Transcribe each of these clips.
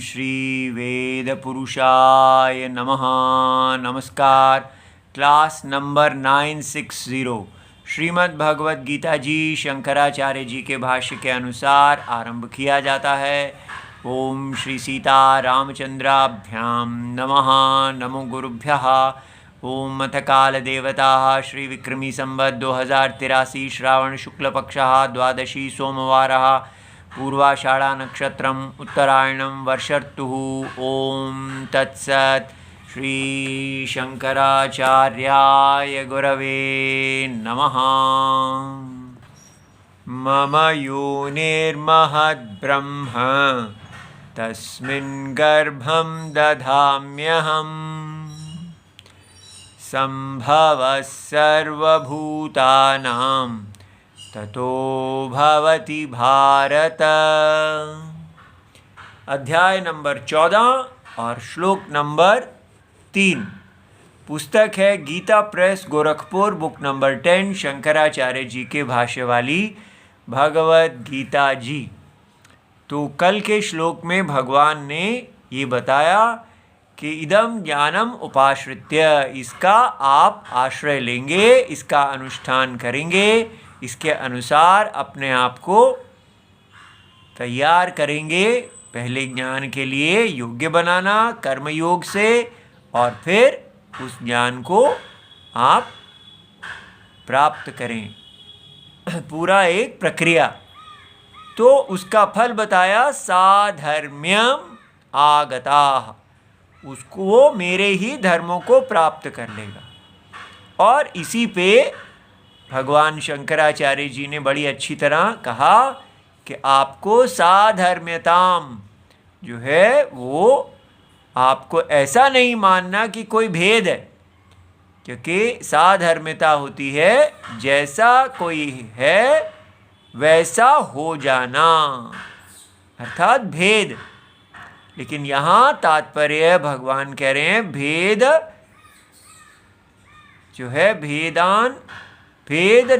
श्री वेद पुरुषाय नमः। नमस्कार। क्लास नंबर 960 श्रीमद् भगवद गीता जी शंकराचार्य जी के भाष्य के अनुसार आरंभ किया जाता है। ओम श्री सीता रामचंद्राभ्याम नमः। नमो गुरुभ्यः। ओम अथ काल देवता श्री विक्रमी संवत् 2083 श्रावण शुक्ल पक्षः द्वादशी सोमवारः पूर्वाषाढ़ा नक्षत्रम उत्तरायणम वर्षर्तुः। ओम तत्सत्। श्री शंकराचार्याय गुरवे नमः। मम योनिर्महद्ब्रह्म तस्मिन् गर्भं दधाम्यहम् सम्भवः सर्वभूतानां ततो भवति भारत। अध्याय नंबर 14 और श्लोक नंबर 3। पुस्तक है Gita Press Gorakhpur, book number 10, Shankaracharya ji के भाष्य वाली भगवद गीता जी। तो कल के श्लोक में भगवान ने ये बताया कि इदम ज्ञानम उपाश्रित्य, इसका आप आश्रय लेंगे, इसका अनुष्ठान करेंगे, इसके अनुसार अपने आप को तैयार करेंगे। पहले ज्ञान के लिए योग्य बनाना कर्मयोग से, और फिर उस ज्ञान को आप प्राप्त करें। पूरा एक प्रक्रिया। तो उसका फल बताया, साधर्म्यम आगता, उसको मेरे ही धर्मों को प्राप्त कर लेगा। और इसी पे भगवान शंकराचार्य जी ने बड़ी अच्छी तरह कहा कि आपको साधर्म्यताम जो है वो आपको ऐसा नहीं मानना कि कोई भेद है, क्योंकि साधर्म्यता होती है जैसा कोई है वैसा हो जाना, अर्थात भेद। लेकिन यहाँ तात्पर्य भगवान कह रहे हैं भेद जो है भेद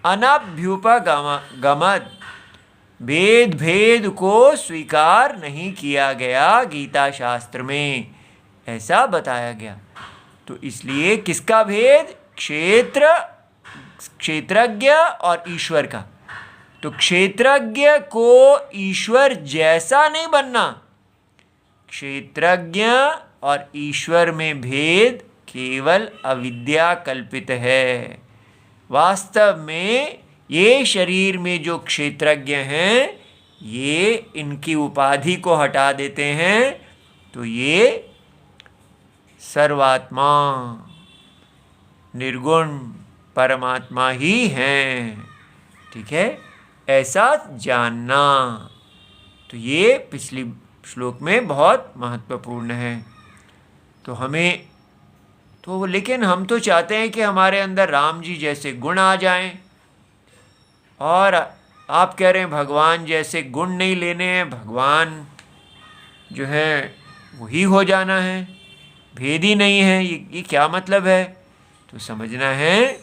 अनभ्युपगमत्, भेद को स्वीकार नहीं किया गया गीता शास्त्र में, ऐसा बताया गया। तो इसलिए किसका भेद? क्षेत्रज्ञ और ईश्वर का। तो क्षेत्रज्ञ को ईश्वर जैसा नहीं बनना। क्षेत्रज्ञ और ईश्वर में भेद केवल अविद्या कल्पित है। वास्तव में ये शरीर में जो क्षेत्रज्ञ हैं, ये इनकी उपाधि को हटा देते हैं तो ये सर्वात्मा निर्गुण परमात्मा ही हैं। ठीक है, ऐसा जानना। तो ये पिछली श्लोक में बहुत महत्वपूर्ण है। तो हमें तो लेकिन हम तो चाहते हैं कि हमारे अंदर राम जी जैसे गुण आ जाएं, और आप कह रहे हैं भगवान जैसे गुण नहीं लेने हैं, भगवान जो है वही हो जाना है, भेद ही नहीं है। ये क्या मतलब है? तो समझना है,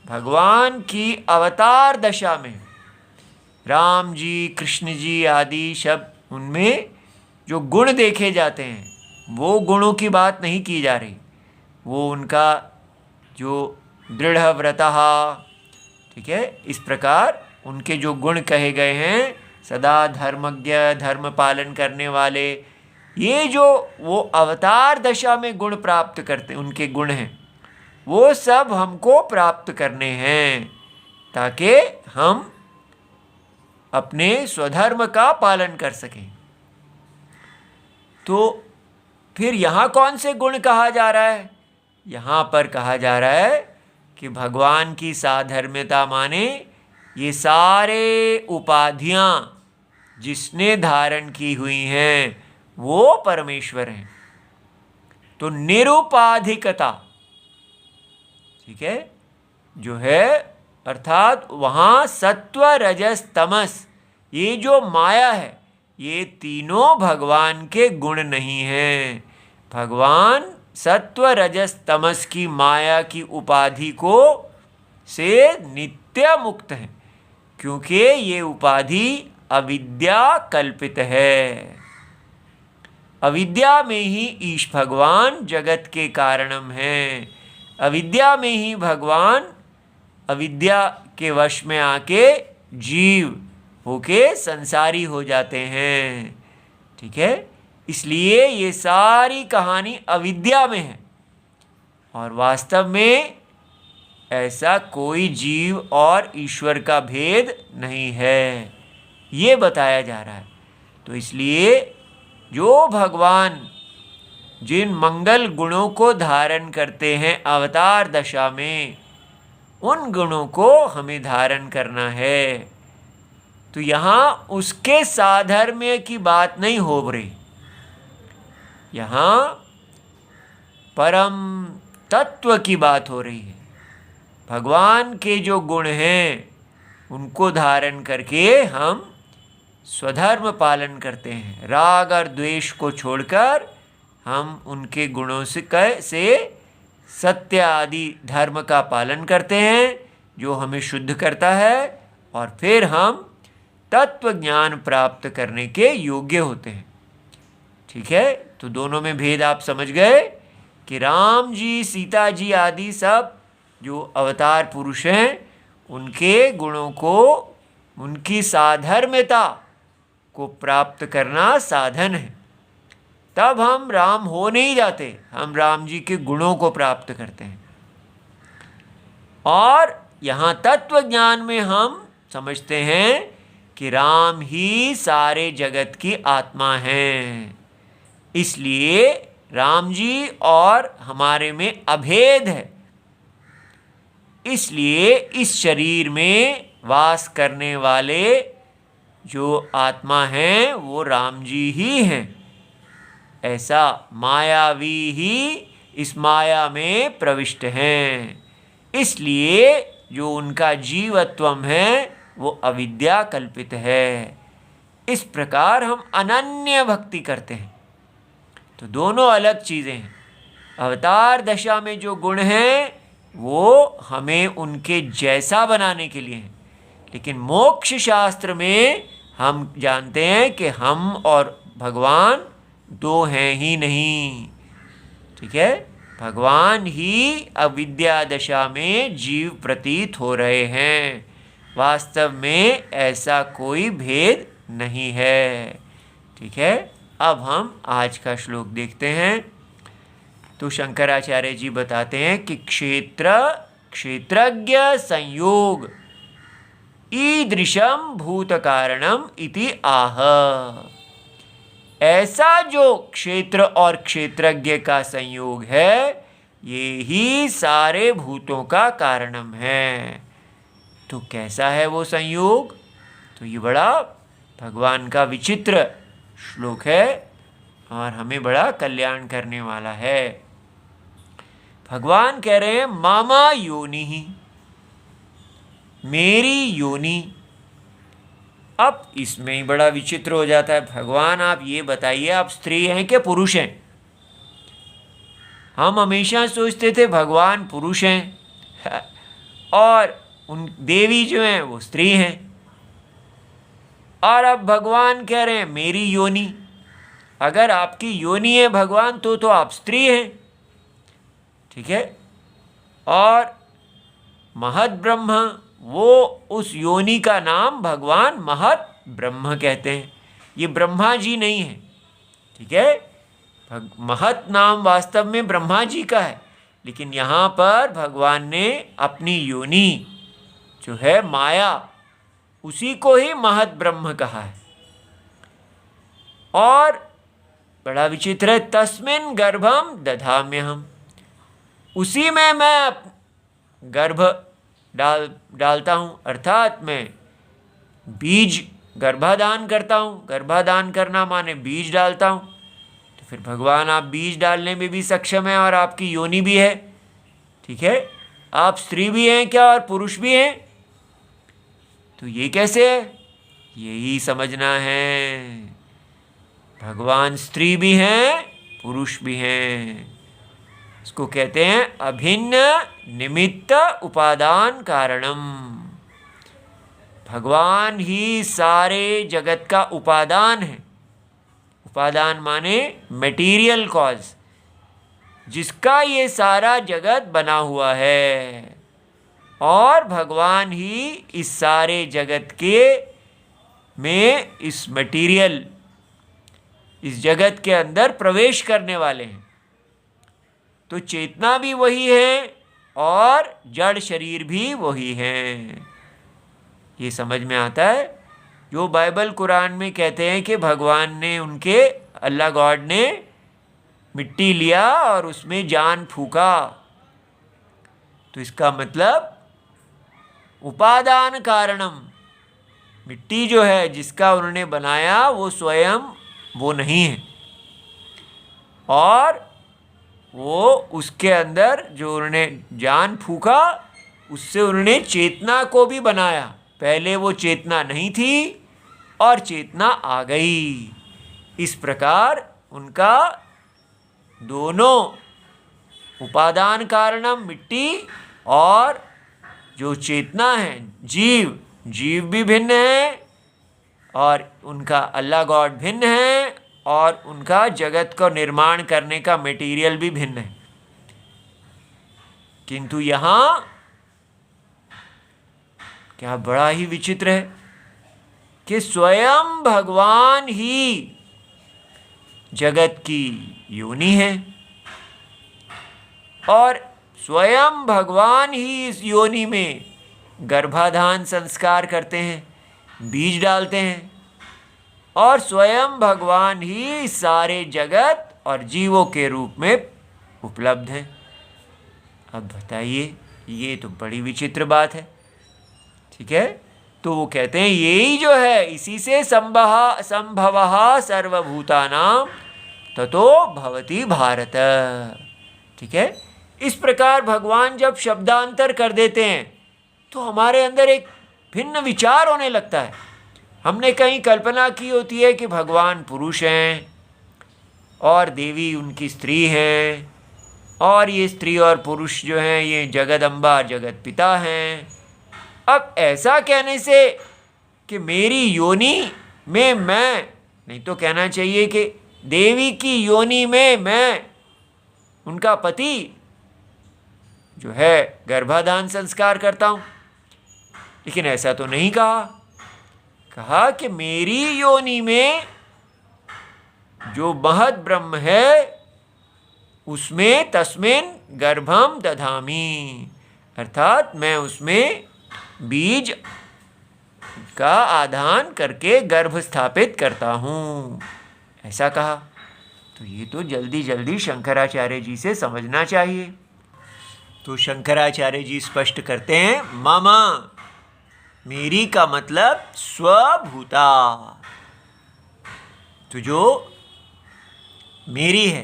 भगवान की अवतार दशा में राम जी, कृष्ण जी आदि शब्द, उनमें जो गुण देखे जाते हैं वो गुणों की बात नहीं की जा रही। वो उनका जो दृढ़ व्रतः, ठीक है, इस प्रकार उनके जो गुण कहे गए हैं, सदा धर्मज्ञ, धर्म पालन करने वाले, ये जो वो अवतार दशा में गुण प्राप्त करते, उनके गुण हैं, वो सब हमको प्राप्त करने हैं ताकि हम अपने स्वधर्म का पालन कर सकें। तो फिर यहाँ कौन से गुण कहा जा रहा है? यहाँ पर कहा जा रहा है कि भगवान की साधर्म्यता माने ये सारे उपाधियाँ जिसने धारण की हुई हैं वो परमेश्वर हैं। तो निरुपाधिकता, ठीक है, जो है, अर्थात वहाँ सत्व रजस तमस, ये जो माया है, ये तीनों भगवान के गुण नहीं हैं। भगवान सत्व रजस तमस की माया की उपाधि को से नित्य मुक्त है, क्योंकि ये उपाधि अविद्या कल्पित है। अविद्या में ही ईश भगवान जगत के कारणम हैं। अविद्या में ही भगवान अविद्या के वश में आके जीव होके संसारी हो जाते हैं। ठीक है, इसलिए ये सारी कहानी अविद्या में है और वास्तव में ऐसा कोई जीव और ईश्वर का भेद नहीं है, ये बताया जा रहा है। तो इसलिए जो भगवान जिन मंगल गुणों को धारण करते हैं अवतार दशा में, उन गुणों को हमें धारण करना है। तो यहाँ उसके साधर्म्य की बात नहीं हो रही, यहाँ परम तत्व की बात हो रही है। भगवान के जो गुण हैं उनको धारण करके हम स्वधर्म पालन करते हैं। राग और द्वेष को छोड़कर हम उनके गुणों से सत्य आदि धर्म का पालन करते हैं जो हमें शुद्ध करता है, और फिर हम तत्व ज्ञान प्राप्त करने के योग्य होते हैं। ठीक है, तो दोनों में भेद आप समझ गए कि राम जी, सीता जी आदि सब जो अवतार पुरुष हैं, उनके गुणों को, उनकी साधर्म्यता को प्राप्त करना साधन है। तब हम राम हो नहीं जाते, हम राम जी के गुणों को प्राप्त करते हैं। और यहाँ तत्व ज्ञान में हम समझते हैं कि राम ही सारे जगत की आत्मा हैं। इसलिए राम जी और हमारे में अभेद है। इसलिए इस शरीर में वास करने वाले जो आत्मा हैं वो राम जी ही हैं। ऐसा मायावी ही इस माया में प्रविष्ट हैं। इसलिए जो उनका जीवत्वम है वो अविद्या कल्पित है। इस प्रकार हम अनन्य भक्ति करते हैं। तो दोनों अलग चीज़ें हैं। अवतार दशा में जो गुण हैं वो हमें उनके जैसा बनाने के लिए हैं, लेकिन मोक्ष शास्त्र में हम जानते हैं कि हम और भगवान दो हैं ही नहीं। ठीक है, भगवान ही अविद्या दशा में जीव प्रतीत हो रहे हैं। वास्तव में ऐसा कोई भेद नहीं है। ठीक है, अब हम आज का श्लोक देखते हैं। तो शंकराचार्य जी बताते हैं कि क्षेत्रज्ञ संयोग ईदृशम भूत कारणम इति आह। ऐसा जो क्षेत्र और क्षेत्रज्ञ का संयोग है, ये ही सारे भूतों का कारणम है। तो कैसा है वो संयोग? तो ये बड़ा भगवान का विचित्र श्लोक है और हमें बड़ा कल्याण करने वाला है। भगवान कह रहे हैं मामा योनि ही, मेरी योनि। अब इसमें ही बड़ा विचित्र हो जाता है। भगवान आप ये बताइए, आप स्त्री हैं कि पुरुष हैं? हम हमेशा सोचते थे भगवान पुरुष हैं और उन देवी जो हैं वो स्त्री हैं, और अब भगवान कह रहे हैं मेरी योनि। अगर आपकी योनि है भगवान तो आप स्त्री हैं। ठीक है, और महत ब्रह्म, वो उस योनि का नाम भगवान महत ब्रह्म कहते हैं। ये ब्रह्मा जी नहीं है। ठीक है, महत नाम वास्तव में ब्रह्मा जी का है, लेकिन यहाँ पर भगवान ने अपनी योनि जो है माया, उसी को ही महत ब्रह्म कहा है। और बड़ा विचित्र है, तस्मिन् गर्भम दधाम्यहम्, उसी में मैं गर्भ डालता हूँ, अर्थात मैं बीज गर्भाधान करता हूँ। गर्भाधान करना माने बीज डालता हूँ। तो फिर भगवान आप बीज डालने में भी सक्षम हैं और आपकी योनि भी है। ठीक है, आप स्त्री भी हैं क्या और पुरुष भी हैं? तो ये कैसे है? यही समझना है। भगवान स्त्री भी हैं, पुरुष भी हैं। इसको कहते हैं अभिन्न निमित्त उपादान कारणम। भगवान ही सारे जगत का उपादान है। उपादान माने मटेरियल कॉज, जिसका ये सारा जगत बना हुआ है, और भगवान ही इस सारे जगत के में इस मटेरियल, इस जगत के अंदर प्रवेश करने वाले हैं। तो चेतना भी वही है और जड़ शरीर भी वही हैं। ये समझ में आता है? जो बाइबल कुरान में कहते हैं कि भगवान ने उनके, अल्लाह गॉड ने मिट्टी लिया और उसमें जान फूका, तो इसका मतलब उपादान कारणम, मिट्टी जो है जिसका उन्होंने बनाया वो स्वयं वो नहीं है, और वो उसके अंदर जो उन्होंने जान फूका उससे उन्होंने चेतना को भी बनाया। पहले वो चेतना नहीं थी और चेतना आ गई। इस प्रकार उनका दोनों उपादान कारणम मिट्टी और जो चेतना है जीव, जीव भी भिन्न है और उनका अल्लाह गॉड भिन्न है, और उनका जगत को निर्माण करने का मटेरियल भी भिन्न है। किंतु यहाँ क्या बड़ा ही विचित्र है कि स्वयं भगवान ही जगत की योनि है, और स्वयं भगवान ही इस योनि में गर्भाधान संस्कार करते हैं, बीज डालते हैं, और स्वयं भगवान ही सारे जगत और जीवों के रूप में उपलब्ध हैं। अब बताइए, ये तो बड़ी विचित्र बात है। ठीक है, तो वो कहते हैं यही जो है, इसी से संभवः सर्वभूतानां ततो भवति भारत। ठीक है, इस प्रकार भगवान जब शब्दांतर कर देते हैं तो हमारे अंदर एक भिन्न विचार होने लगता है। हमने कहीं कल्पना की होती है कि भगवान पुरुष हैं और देवी उनकी स्त्री हैं, और ये स्त्री और पुरुष जो हैं ये जगदम्बा जगत पिता हैं। अब ऐसा कहने से कि मेरी योनि में मैं, नहीं तो कहना चाहिए कि देवी की योनि में मैं उनका पति जो है गर्भाधान संस्कार करता हूँ, लेकिन ऐसा तो नहीं कहा। कहा कि मेरी योनि में जो महद ब्रह्म है उसमें तस्मिन् गर्भम दधामि, अर्थात मैं उसमें बीज का आधान करके गर्भ स्थापित करता हूँ, ऐसा कहा। तो ये तो जल्दी जल्दी शंकराचार्य जी से समझना चाहिए। तो शंकराचार्य जी स्पष्ट करते हैं, मम, मेरी का मतलब स्वभूता, तो जो मेरी है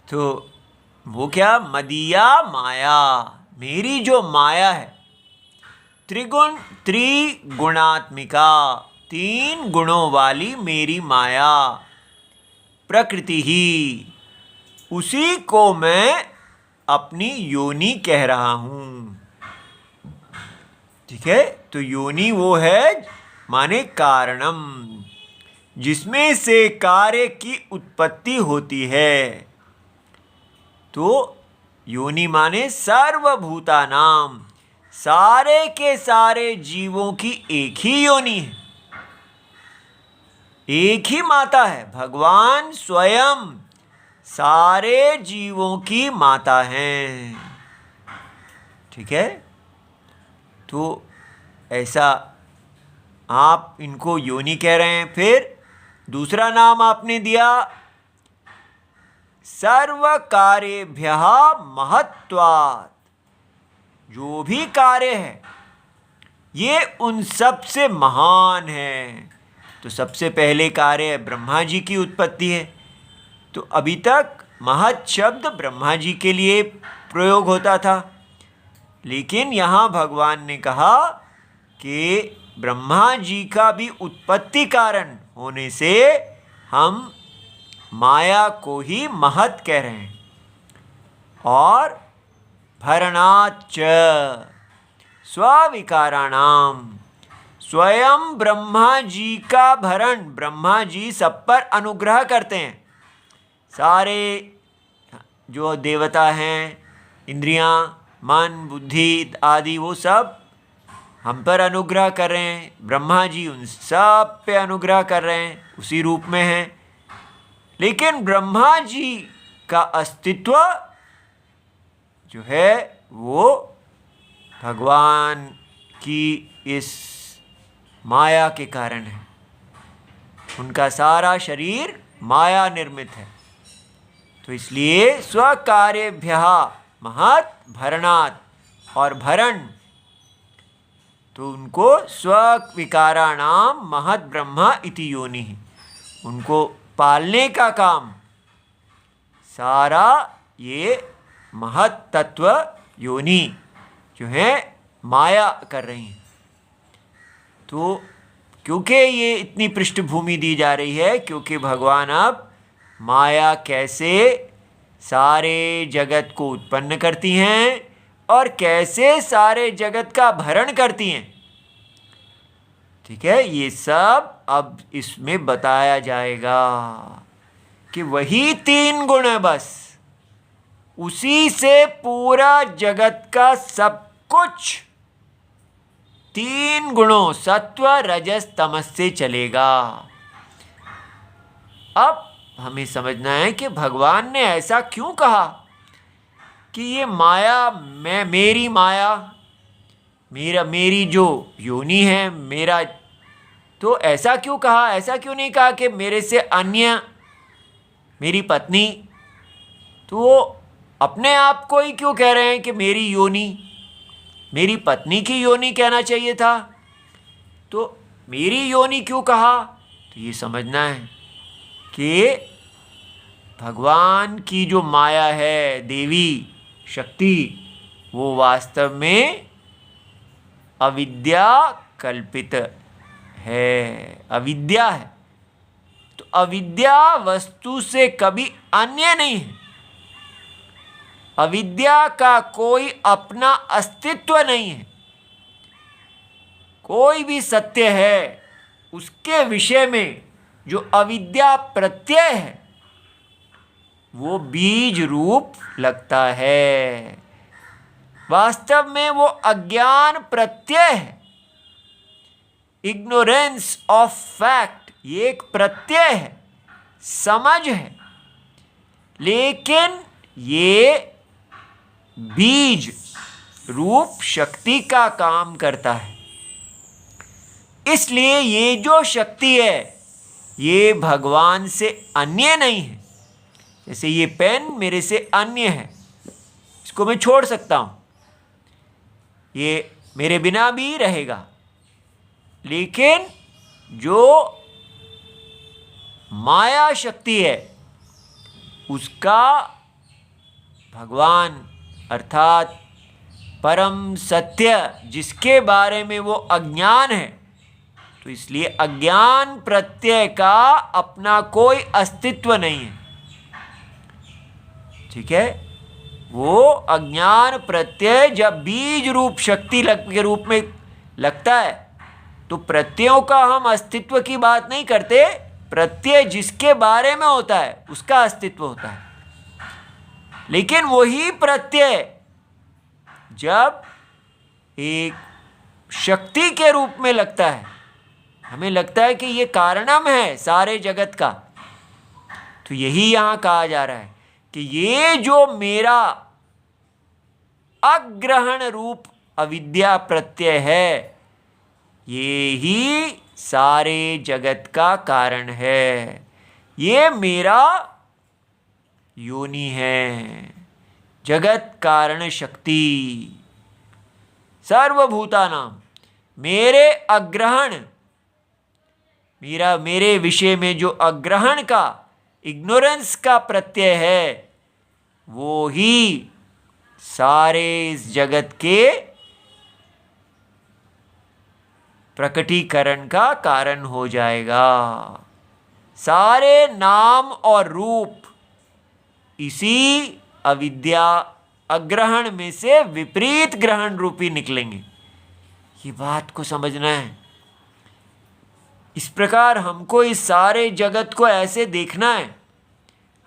तो वो क्या, मदीया माया, मेरी जो माया है, त्रिगुणात्मिका, 3 गुणों वाली मेरी माया, प्रकृति ही, उसी को मैं अपनी योनि कह रहा हूँ। ठीक है, तो योनि वो है माने कारणम, जिसमें से कार्य की उत्पत्ति होती है। तो योनि माने सर्वभूतानाम, सारे के सारे जीवों की एक ही योनि है, एक ही माता है। भगवान स्वयं सारे जीवों की माता हैं। ठीक है, तो ऐसा आप इनको योनि कह रहे हैं। फिर दूसरा नाम आपने दिया सर्व कार्येभ्यः महत्वात्, जो भी कार्य है ये उन सब से महान है। तो सबसे पहले कार्य ब्रह्मा जी की उत्पत्ति है। तो अभी तक महत् शब्द ब्रह्मा जी के लिए प्रयोग होता था, लेकिन यहाँ भगवान ने कहा कि ब्रह्मा जी का भी उत्पत्ति कारण होने से हम माया को ही महत् कह रहे हैं। और भरणाच्च स्विकाराणाम, स्वयं ब्रह्मा जी का भरण, ब्रह्मा जी सब पर अनुग्रह करते हैं। सारे जो देवता हैं, इंद्रियां, मन, बुद्धि आदि, वो सब हम पर अनुग्रह कर रहे हैं। ब्रह्मा जी उन सब पे अनुग्रह कर रहे हैं, उसी रूप में हैं। लेकिन ब्रह्मा जी का अस्तित्व जो है वो भगवान की इस माया के कारण है। उनका सारा शरीर माया निर्मित है। तो इसलिए स्वकार्यभ्यः महत् भरणात्, और भरण तो उनको स्वविकाराणाम महत् ब्रह्मा इति योनि, उनको पालने का काम सारा ये महत् तत्व योनि जो है माया कर रही है। तो क्योंकि ये इतनी पृष्ठभूमि दी जा रही है, क्योंकि भगवान अब माया कैसे सारे जगत को उत्पन्न करती हैं और कैसे सारे जगत का भरण करती हैं, ठीक है, ये सब अब इसमें बताया जाएगा कि वही 3 गुण है, बस उसी से पूरा जगत का सब कुछ 3 गुणों सत्व रजस तमस से चलेगा। अब हमें समझना है कि भगवान ने ऐसा क्यों कहा कि ये माया, मेरी माया, मेरी जो योनि है, मेरा, तो ऐसा क्यों कहा? ऐसा क्यों नहीं कहा कि मेरे से अन्य मेरी पत्नी? तो वो अपने आप को ही क्यों कह रहे हैं कि मेरी योनि? मेरी पत्नी की योनि कहना चाहिए था। तो मेरी योनि क्यों कहा? तो ये समझना है कि भगवान की जो माया है, देवी शक्ति, वो वास्तव में अविद्या कल्पित है, अविद्या है। तो अविद्या वस्तु से कभी अन्य नहीं है। अविद्या का कोई अपना अस्तित्व नहीं है। कोई भी सत्य है, उसके विषय में जो अविद्या प्रत्यय है वो बीज रूप लगता है। वास्तव में वो अज्ञान प्रत्यय है। इग्नोरेंस ऑफ फैक्ट, ये एक प्रत्यय है, समझ है, लेकिन ये बीज रूप शक्ति का काम करता है। इसलिए ये जो शक्ति है ये भगवान से अन्य नहीं है। जैसे ये पेन मेरे से अन्य है, इसको मैं छोड़ सकता हूं, ये मेरे बिना भी रहेगा, लेकिन जो माया शक्ति है उसका भगवान अर्थात परम सत्य जिसके बारे में वो अज्ञान है, तो इसलिए अज्ञान प्रत्यय का अपना कोई अस्तित्व नहीं है। ठीक है, वो अज्ञान प्रत्यय जब बीज रूप शक्ति के रूप में लगता है तो प्रत्ययों का हम अस्तित्व की बात नहीं करते, प्रत्यय जिसके बारे में होता है उसका अस्तित्व होता है। लेकिन वही प्रत्यय जब एक शक्ति के रूप में लगता है, हमें लगता है कि ये कारणम है सारे जगत का, तो यही यहाँ कहा जा रहा है कि ये जो मेरा अग्रहण रूप अविद्या प्रत्यय है, ये ही सारे जगत का कारण है। ये मेरा योनि है, जगत कारण शक्ति सर्वभूतानाम। मेरे अग्रहण, मेरे विषय में जो अग्रहण का, इग्नोरेंस का प्रत्यय है, वो ही सारे इस जगत के प्रकटीकरण का कारण हो जाएगा। सारे नाम और रूप इसी अविद्या अग्रहण में से विपरीत ग्रहण रूपी निकलेंगे। ये बात को समझना है। इस प्रकार हमको इस सारे जगत को ऐसे देखना है।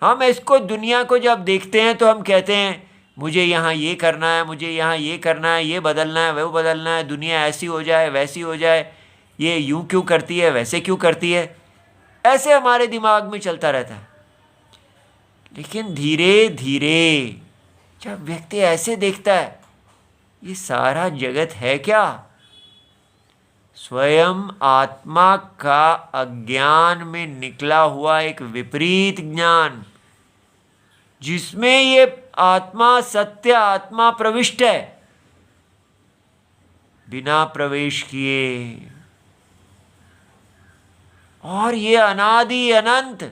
हम इसको, दुनिया को जब देखते हैं तो हम कहते हैं मुझे यहाँ ये करना है, मुझे यहाँ ये करना है, ये बदलना है, वो बदलना है, दुनिया ऐसी हो जाए, वैसी हो जाए, ये यूं क्यों करती है, वैसे क्यों करती है, ऐसे हमारे दिमाग में चलता रहता है। लेकिन धीरे धीरे जब व्यक्ति ऐसे देखता है ये सारा जगत है क्या, स्वयं आत्मा का अज्ञान में निकला हुआ एक विपरीत ज्ञान, जिसमें ये आत्मा, सत्य आत्मा प्रविष्ट है बिना प्रवेश किए, और ये अनादि अनंत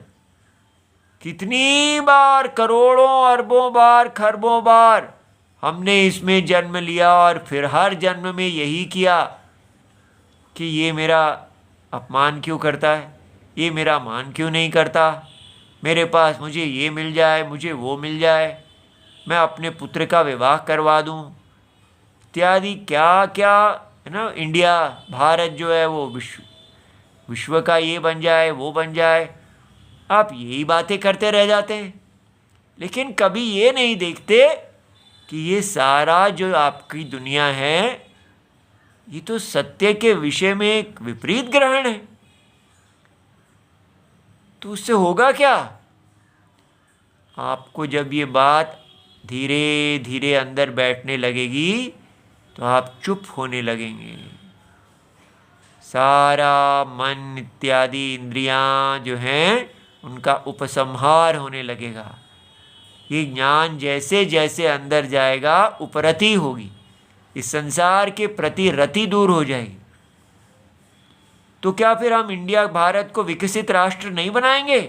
कितनी बार, करोड़ों अरबों बार, खरबों बार हमने इसमें जन्म लिया, और फिर हर जन्म में यही किया कि ये मेरा अपमान क्यों करता है, ये मेरा मान क्यों नहीं करता, मेरे पास मुझे ये मिल जाए, मुझे वो मिल जाए, मैं अपने पुत्र का विवाह करवा दूं, इत्यादि क्या क्या है ना। इंडिया, भारत जो है वो विश्व का ये बन जाए, वो बन जाए, आप यही बातें करते रह जाते हैं। लेकिन कभी ये नहीं देखते कि ये सारा जो आपकी दुनिया है ये तो सत्य के विषय में एक विपरीत ग्रहण है। तो उससे होगा क्या, आपको जब ये बात धीरे धीरे अंदर बैठने लगेगी तो आप चुप होने लगेंगे। सारा मन इत्यादि इंद्रियां जो हैं उनका उपसंहार होने लगेगा। ये ज्ञान जैसे जैसे अंदर जाएगा उपरति होगी, इस संसार के प्रति रति दूर हो जाएगी। तो क्या फिर हम इंडिया, भारत को विकसित राष्ट्र नहीं बनाएंगे?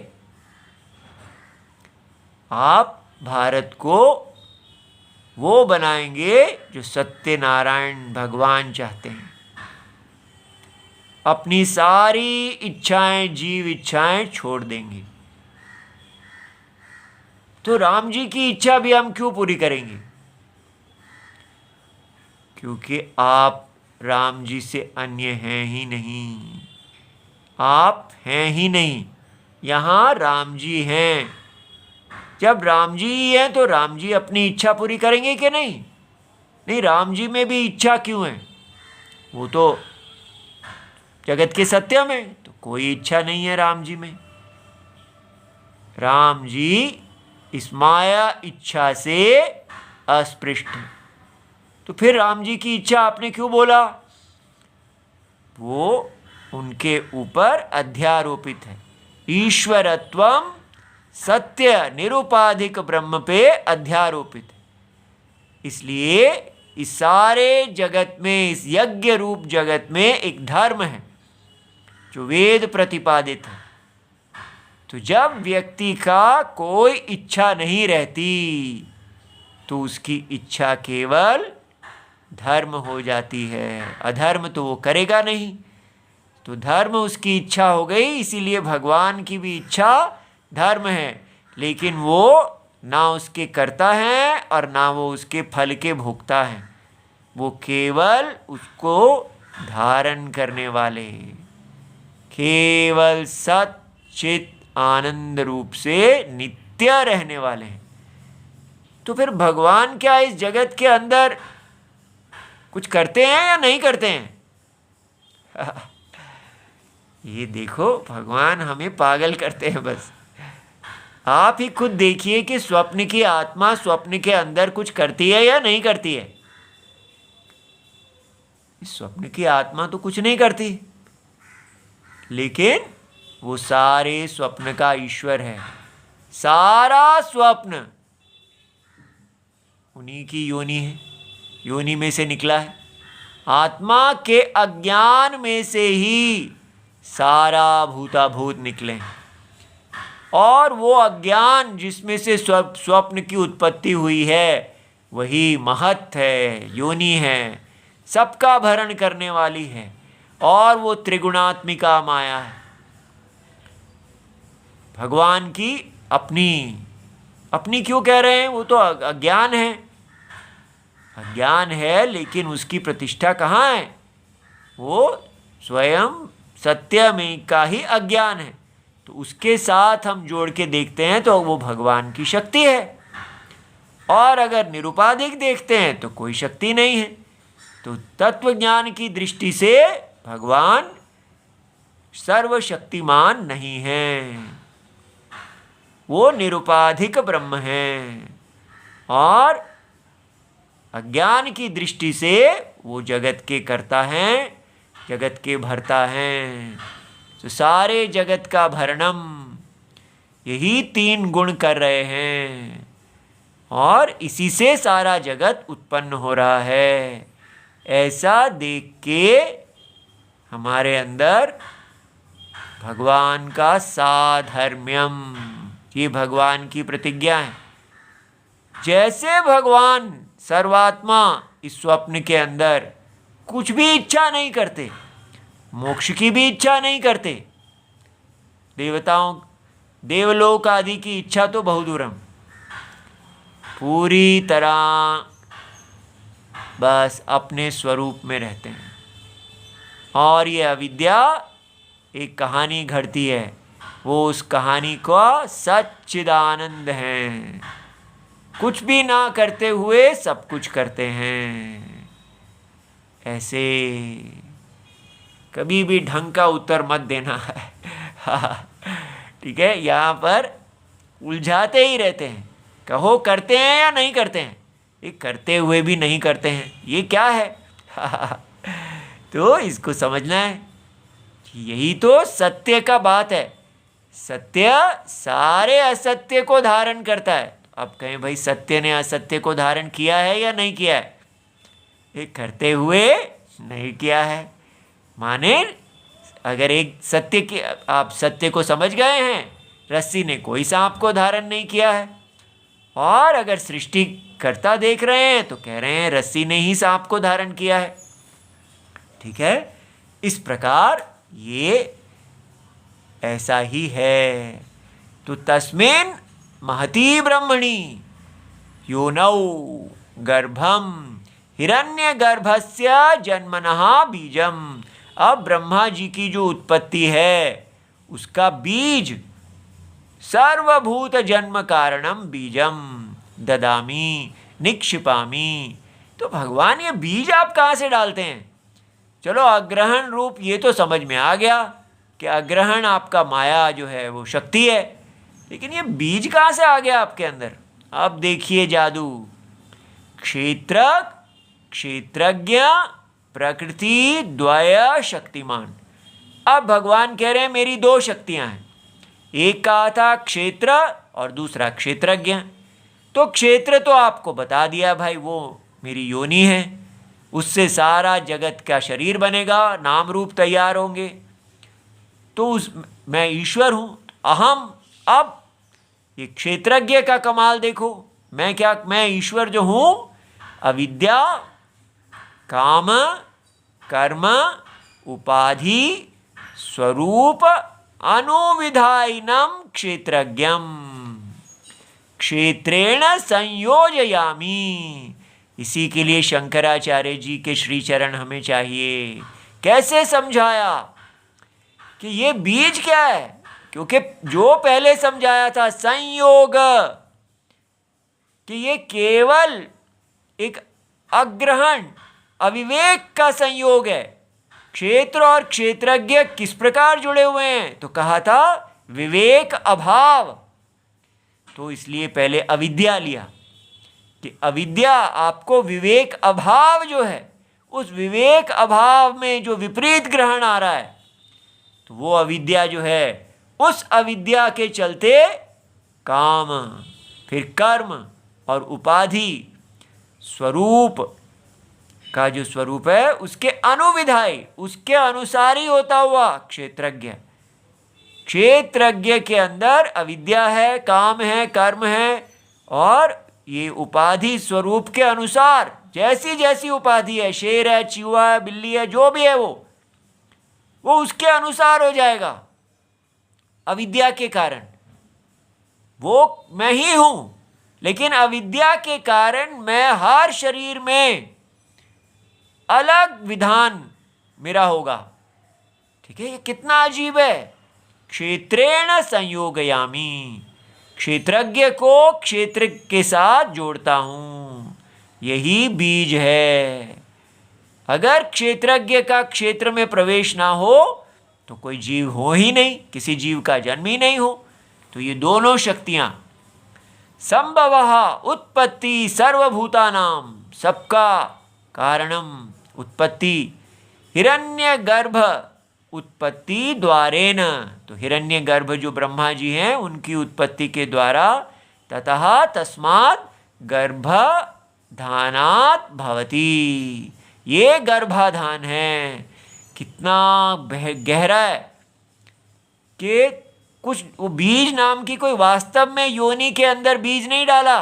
आप भारत को वो बनाएंगे जो सत्यनारायण भगवान चाहते हैं। अपनी सारी इच्छाएं, जीव इच्छाएं छोड़ देंगे। तो राम जी की इच्छा भी हम क्यों पूरी करेंगे? क्योंकि आप राम जी से अन्य हैं ही नहीं, आप हैं ही नहीं, यहाँ राम जी हैं। जब राम जी ही हैं तो राम जी अपनी इच्छा पूरी करेंगे कि नहीं? नहीं, राम जी में भी इच्छा क्यों है? वो तो जगत के सत्य में तो कोई इच्छा नहीं है राम जी में। राम जी इस माया इच्छा से अस्पृष्ट है। तो फिर राम जी की इच्छा आपने क्यों बोला? वो उनके ऊपर अध्यारोपित है। ईश्वरत्वम सत्य निरुपाधिक ब्रह्म पे अध्यारोपित है। इसलिए इस सारे जगत में, इस यज्ञ रूप जगत में एक धर्म है जो वेद प्रतिपादित है। तो जब व्यक्ति का कोई इच्छा नहीं रहती तो उसकी इच्छा केवल धर्म हो जाती है, अधर्म तो वो करेगा नहीं। तो धर्म उसकी इच्छा हो गई, इसीलिए भगवान की भी इच्छा धर्म है। लेकिन वो ना उसके करता है और ना वो उसके फल के भोगता है, वो केवल उसको धारण करने वाले, केवल सत चित आनंद रूप से नित्य रहने वाले हैं। तो फिर भगवान क्या इस जगत के अंदर कुछ करते हैं या नहीं करते हैं? ये देखो, भगवान हमें पागल करते हैं बस। आप ही खुद देखिए कि स्वप्न की आत्मा स्वप्न के अंदर कुछ करती है या नहीं करती है? स्वप्न की आत्मा तो कुछ नहीं करती, लेकिन वो सारे स्वप्न का ईश्वर है। सारा स्वप्न उन्हीं की योनि है, योनि में से निकला है। आत्मा के अज्ञान में से ही सारा भूताभूत निकले, और वो अज्ञान जिसमें से स्वप्न की उत्पत्ति हुई है वही महत है, योनि है, सबका भरण करने वाली है, और वो त्रिगुणात्मिका माया है। भगवान की अपनी अपनी क्यों कह रहे हैं? वो तो अज्ञान है, अज्ञान है, लेकिन उसकी प्रतिष्ठा कहाँ है? वो स्वयं सत्य में का ही अज्ञान है, तो उसके साथ हम जोड़ के देखते हैं तो वो भगवान की शक्ति है। और अगर निरुपाधिक देखते हैं तो कोई शक्ति नहीं है। तो तत्व ज्ञान की दृष्टि से भगवान सर्वशक्तिमान नहीं है, वो निरुपाधिक ब्रह्म है। और अज्ञान की दृष्टि से वो जगत के कर्ता हैं, जगत के भरता हैं। तो सारे जगत का भरणम यही 3 गुण कर रहे हैं, और इसी से सारा जगत उत्पन्न हो रहा है। ऐसा देख के हमारे अंदर भगवान का साधर्म्यम, ये भगवान की प्रतिज्ञा है। जैसे भगवान सर्वात्मा इस स्वप्न के अंदर कुछ भी इच्छा नहीं करते, मोक्ष की भी इच्छा नहीं करते, देवताओं देवलोक आदि की इच्छा तो बहुदूरम, पूरी तरह बस अपने स्वरूप में रहते हैं। और ये अविद्या एक कहानी घड़ती है, वो उस कहानी का सच्चिदानंद है, कुछ भी ना करते हुए सब कुछ करते हैं। ऐसे कभी भी ढंग का उत्तर मत देना है। ठीक है, यहाँ पर उलझाते ही रहते हैं, कहो करते हैं या नहीं करते हैं, ये करते हुए भी नहीं करते हैं, ये क्या है? तो इसको समझना है कि यही तो सत्य का बात है। सत्य सारे असत्य को धारण करता है। अब कहें भाई सत्य ने असत्य को धारण किया है या नहीं किया है? ये करते हुए नहीं किया है। माने अगर एक सत्य की, आप सत्य को समझ गए हैं, रस्सी ने कोई सांप को धारण नहीं किया है। और अगर सृष्टि करता देख रहे हैं तो कह रहे हैं रस्सी ने ही सांप को धारण किया है। ठीक है, इस प्रकार ये ऐसा ही है। तो तस्मिन् महती ब्रह्मणि योनौ गर्भम हिरण्यगर्भस्य जन्मनः बीजम। अब ब्रह्मा जी की जो उत्पत्ति है उसका बीज सर्वभूत जन्म कारणम बीजम ददामी निक्षिपामी। तो भगवान ये बीज आप कहाँ से डालते हैं? चलो अग्रहण रूप ये तो समझ में आ गया कि अग्रहण आपका माया जो है वो शक्ति है, लेकिन ये बीज कहाँ से आ गया आपके अंदर? अब देखिए जादू। क्षेत्र क्षेत्रज्ञ प्रकृति द्वय शक्तिमान। अब भगवान कह रहे हैं मेरी 2 शक्तियां हैं, एक कहा था क्षेत्र और दूसरा क्षेत्रज्ञ। तो क्षेत्र तो आपको बता दिया भाई, वो मेरी योनि है, उससे सारा जगत का शरीर बनेगा, नाम रूप तैयार होंगे। तो मैं ईश्वर हूँ, अहम। अब ये क्षेत्रज्ञ का कमाल देखो, मैं ईश्वर जो हूँ, अविद्या काम कर्म उपाधि स्वरूप अनुविधायिनम क्षेत्रज्ञम क्षेत्रेण संयोजयामि। इसी के लिए शंकराचार्य जी के श्री चरण हमें चाहिए। कैसे समझाया कि ये बीज क्या है? क्योंकि जो पहले समझाया था संयोग, कि ये केवल एक अग्रहण अविवेक का संयोग है। क्षेत्र और क्षेत्रज्ञ किस प्रकार जुड़े हुए हैं? तो कहा था विवेक अभाव। तो इसलिए पहले अविद्या लिया कि अविद्या आपको विवेक अभाव जो है, उस विवेक अभाव में जो विपरीत ग्रहण आ रहा है, तो वो अविद्या जो है, उस अविद्या के चलते काम, फिर कर्म और उपाधि स्वरूप का जो स्वरूप है उसके अनुविधाई, उसके अनुसार ही होता हुआ क्षेत्रज्ञ। क्षेत्रज्ञ के अंदर अविद्या है, काम है, कर्म है, और ये उपाधि स्वरूप के अनुसार जैसी जैसी उपाधि है, शेर है, चूहा है, बिल्ली है, जो भी है वो उसके अनुसार हो जाएगा। अविद्या के कारण वो मैं ही हूं, लेकिन अविद्या के कारण मैं हर शरीर में अलग विधान मेरा होगा। ठीक है, ये कितना अजीब है। क्षेत्रेण संयोगयामी, क्षेत्रज्ञ को क्षेत्र के साथ जोड़ता हूं, यही बीज है। अगर क्षेत्रज्ञ का क्षेत्र में प्रवेश ना हो तो कोई जीव हो ही नहीं, किसी जीव का जन्म ही नहीं हो। तो ये दोनों शक्तियां, संभवः उत्पत्ति सर्वभूतानाम, सबका कारणम उत्पत्ति, हिरण्यगर्भ उत्पत्ति द्वारेण, तो हिरण्यगर्भ जो ब्रह्मा जी हैं उनकी उत्पत्ति के द्वारा, ततः तस्मात् गर्भाधानात् भवति, ये गर्भाधान है। कितना गहरा है कि कुछ वो बीज नाम की कोई वास्तव में योनि के अंदर बीज नहीं डाला।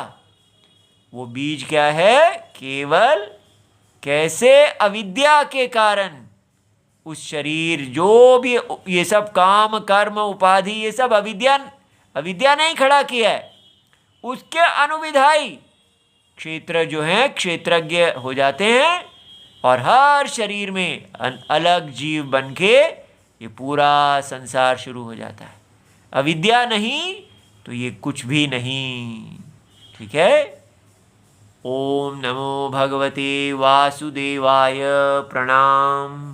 वो बीज क्या है? केवल कैसे अविद्या के कारण उस शरीर, जो भी ये सब काम कर्म उपाधि, ये सब अविद्या नहीं खड़ा किया है, उसके अनुविधाई क्षेत्र जो है क्षेत्रज्ञ हो जाते हैं और हर शरीर में अलग जीव बन के ये पूरा संसार शुरू हो जाता है। अविद्या नहीं तो ये कुछ भी नहीं। ठीक है। ओम नमो भगवते वासुदेवाय। प्रणाम।